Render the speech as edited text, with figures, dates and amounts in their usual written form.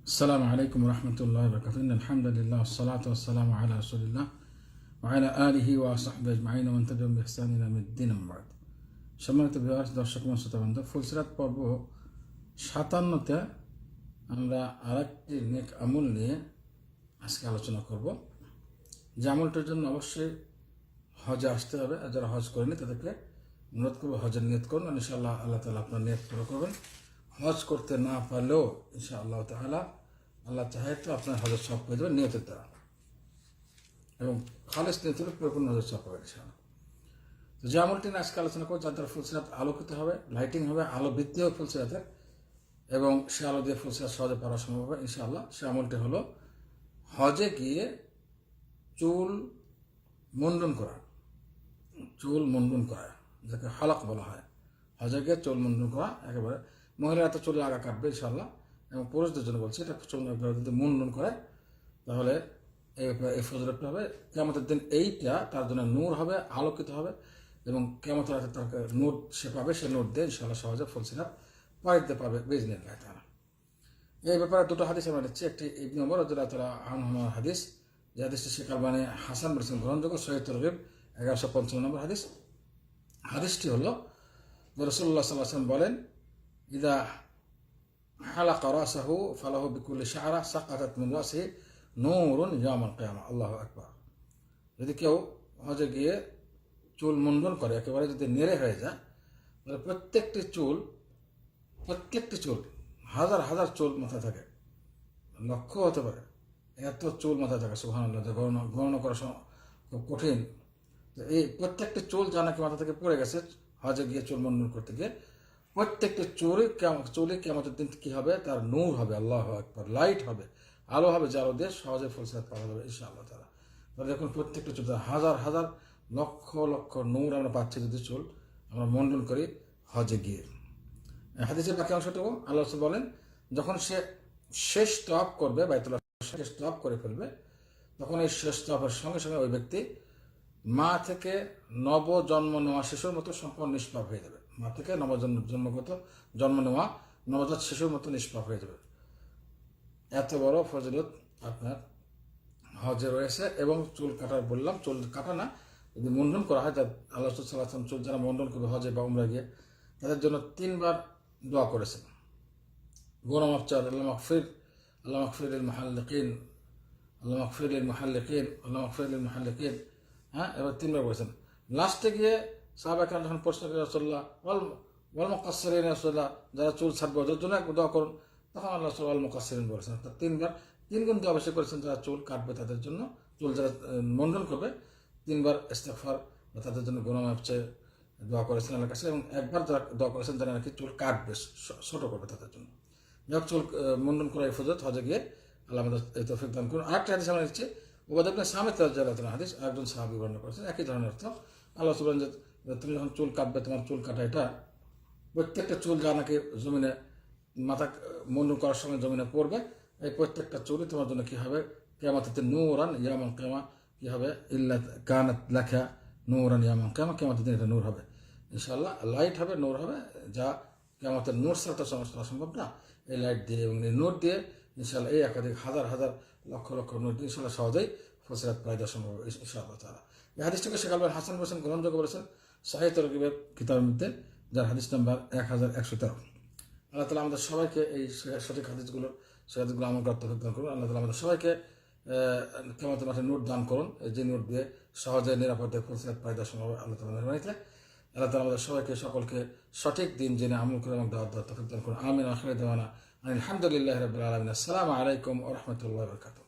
আসসালামু আলাইকুম রহমতুল্লাহ বরকাতুহু আলহামদুলিল্লাহ ওয়াসসালাতু ওয়াসসালামু আলা রাসূলিল্লাহ ওয়া আলা আলিহি ওয়া সাহবিহি আজমাইন ওয়া মান তাবি'আহুম বিইহসান ইলা ইয়াউমিদ্দিন আম্মা বা'দ। সম্মানিত ভিউয়ার্স, দর্শক এবং শ্রোতাবৃন্দ, ফুলসিরাত পর্ব 57তে আমরা আরেকটি নেক আমল নিয়ে আজকে আলোচনা করব। যে আমলটার জন্য অবশ্যই হজে আসতে হবে, আর যারা হজ করেনি তাদেরকে অনুরোধ করবো হজের নিয়ত করুন। ইনশাআল্লাহ আল্লাহ তাআলা আপনার নিয়ত পুরো করবেন। হজ করতে না পারলেও ইনশাআল্লাহ তাআলা আল্লাহ চাহে তো আপনার হজের সব পেয়ে দেবেন নিয়তের দ্বারা, এবং খালেস নিয়তের পরিপূর্ণ হজের সব পাবেন ইনশাআল্লাহ। তো যে আমলটি নিয়ে আজকে আলোচনা করবো, যার দ্বারা ফুলসিরাত আলোকিত হবে, লাইটিং হবে, আলো বৃদ্ধি হবে ফুলসিরাতের, এবং সে আলো দিয়ে ফুলসিরাত সহজে পাওয়া সম্ভব হবে ইনশাআল্লাহ। সে আমলটি হলো হজে গিয়ে চুল মুন্ডন করা। চুল মুন্ডন করা যাকে হালাক বলা হয়। হজে গিয়ে চুল মুন্ডন করা, একেবারে মহিলারা তো চুল আগা কাটবে ইনশাআল্লাহ, এবং পুরুষদের জন্য বলছি এটা চুল যদি মুন্ডন করে তাহলে এই ফজিলত হবে। কিয়ামতের দিন এইটা তার জন্য নূর হবে, আলোকিত হবে, এবং কিয়ামতের রাতে তাকে নূর সে পাবে, সে নূর দিয়ে ইনশাআল্লাহ সহজে ফুলসিরাত পার দিতে পারবে বিইজনিল্লাহ তাআলা। এই ব্যাপারে দুটো হাদিস আমরা নিচ্ছি। একটি ইবনে ওমর রাদিয়াল্লাহু তাআলা আনহুর হাদিস, যে হাদিসটি শেখ আলবানী হাসান বলেছেন গ্রহণযোগ্য, সহিহ তারগীব 1155 নম্বর হাদিস। হাদিসটি হলো রাসূলুল্লাহ সাল্লাল্লাহু আলাইহি ওয়াসাল্লাম বলেন, ইদা হালাকা রাসাহু ফালাহু বিকুল্লি শা'রা সাকাতাত মিন রাসিহি নূরুন ইয়াওমাল কিয়ামা। আল্লাহু আকবার। যদি কেউ হজে গিয়ে চুল মুন্ডন করে, একেবারে যদি নেড়ে হয়ে যায়, তাহলে প্রত্যেকটি চুল হাজার হাজার চুল মাথায় থাকে, লক্ষ হতে পারে, এত চুল মাথায় থাকে। সুবহানাল্লাহ, গণনা করা খুব কঠিন। তো এই প্রত্যেকটি চুল যা নাকি মাথা থেকে পড়ে গেছে হজে গিয়ে চুল মুন্ডন করতে গিয়ে, প্রত্যেকটি চুলে কিয়ামতের দিন কি হবে, তার নূর হবে। আল্লাহু আকবার। লাইট হবে, আলো হবে, যে আলো দিয়ে সহজে ফুলসিরাত পাওয়া যাবে ইনশাআল্লাহ তাআলা। তাহলে দেখুন প্রত্যেকটা চুল হাজার হাজার লক্ষ লক্ষ নূর আমরা পাচ্ছি যদি চুল আমরা মুন্ডন করি হজে গিয়ে। হাদিসের বাকি অংশটুকু আল্লাহ রাসূল বলেন, যখন সে শেষ তওয়াফ করবে, বাইতুল্লাহ শেষ তওয়াফ করে ফেলবে, তখন এই শেষ তওয়াফের সঙ্গে সঙ্গে ওই ব্যক্তি মা থেকে নবজন্ম নেওয়া শিশুর মতো সম্পূর্ণ নিষ্পাপ হয়ে যাবে। মা থেকে জন্ম নেওয়া নবজাত শিশুর মতো নিষ্পাপ হয়ে যাবে। এত বড় ফজিলত আপনার হজে রয়েছে। এবং চুল কাটার বললাম, চুল কাটা না, যদি মুন্ডন করা হয়, তার আল্লাহ রাসূল সাল্লাল্লাহু আলাইহি ওয়াসাল্লাম চুল যারা মুন্ডন করবে হজে বা উমরায় গিয়ে, তাদের জন্য 3 বার দোয়া করেছেন। গুনাহ মাফ চাওয়া, আল্লাহ মাগফির লিল মুহাল্লিকিন, আল্লাহ মাগফির লিল মুহাল্লিকিন, আল্লাহ মাগফির লিল মুহাল্লিকিন। হ্যাঁ, এবার 3 বার বলেছেন। লাস্টে গিয়ে সাহাবায়ে কেরাম যখন প্রশ্ন করে, রাসূলুল্লাহ ওয়াল মুকাসসিরিন, রাসূলুল্লাহ যারা চুল ছাড়বে ওদের জন্য এক দোয়া করুন, তখন আল্লাহ রাসূল ওয়াল মুকাসসিরিন বলেছেন। অর্থাৎ 3 বার 3 গুণ দোয়া অবশ্যই করেছেন যারা চুল কাটবে তাদের জন্য। চুল যারা মুন্ডন করবে 3 বার ইস্তিগফার বা তাদের জন্য গুনাহ মাফ চেয়ে দোয়া করেছেন আল্লাহর কাছে, এবং একবার যারা দোয়া করেছেন যারা নাকি চুল কাটবে, ছোট করবে তাদের জন্য। যাক, চুল মুন্ডন করা এই ফজিলত হজে গিয়ে আল্লাহ আমাদের এই তৌফিক দান করুন। আরেকটা হাদিস আমরা নিচ্ছি, উবাদা ইবনে সামিত রাদিয়াল্লাহু তাআলা হাদিস, একজন সাহাবী বর্ণনা করেছেন একই ধরনের অর্থ। আল্লাহ বলেন যে তুমি যখন চুল কাটবে, তোমার চুল কাটা এটা প্রত্যেকটা চুল যা নাকি জমিনে মাথা মুন্ডন করার সময় জমিনে পড়বে, এই প্রত্যেকটা চুলই তোমার জন্য কি হবে, কিয়ামতে নূরান ইয়াওমাল কিয়ামা, কি হবে, ইল্লা কানাত লাকা নূরান ইয়াওমাল কিয়ামা, কিয়ামতের দিন এটা নূর হবে ইনশাআল্লাহ, লাইট হবে, নূর হবে, যা কিয়ামতের নূর ছাড়া তো সম্ভব না। এই লাইট দিয়ে এবং এই নূর দিয়ে ইনশাআল্লাহ এই একাধিক হাজার হাজার লক্ষ লক্ষ নূর দিয়ে ইনশাআল্লাহ সহজেই ফুলসিরাত পাওয়া দেওয়া সম্ভব ইনশাআল্লাহ তাআলা। এই হাদিসটাকে শেখ আলবানী হাসান বলেছেন গ্রহণযোগ্য বলেছেন সহিহ তারগীবের কিতাবের মধ্যে, যার হাদিস নাম্বার 1113। আল্লাহ তাআলা আমাদের সবাইকে এই সঠিক হাদিসগুলো আমল করতে তৌফিক দান করুন। আল্লাহ তাআলা আমাদের সবাইকে কিয়ামতের মাঠে নূর দান করুন, যে নূর দিয়ে সহজে নিরাপদে ফুলসিরাত পাওয়া দেওয়া সম্ভব আল্লাহ তাআলার মেহরবানিতে। আল্লাহ তাআলা আমাদের সবাইকে সকলকে সঠিক দিন জেনে আমল করে এবং দাওয়াত দেওয়ার তৌফিক দান করুন। আমিন। আখির দাওয়ানা আলহামদুলিল্লাহি রাব্বিল আলামিন। আসসালামু আলাইকুম ওয়া রাহমাতুল্লাহি ওয়া বারাকাতুহু।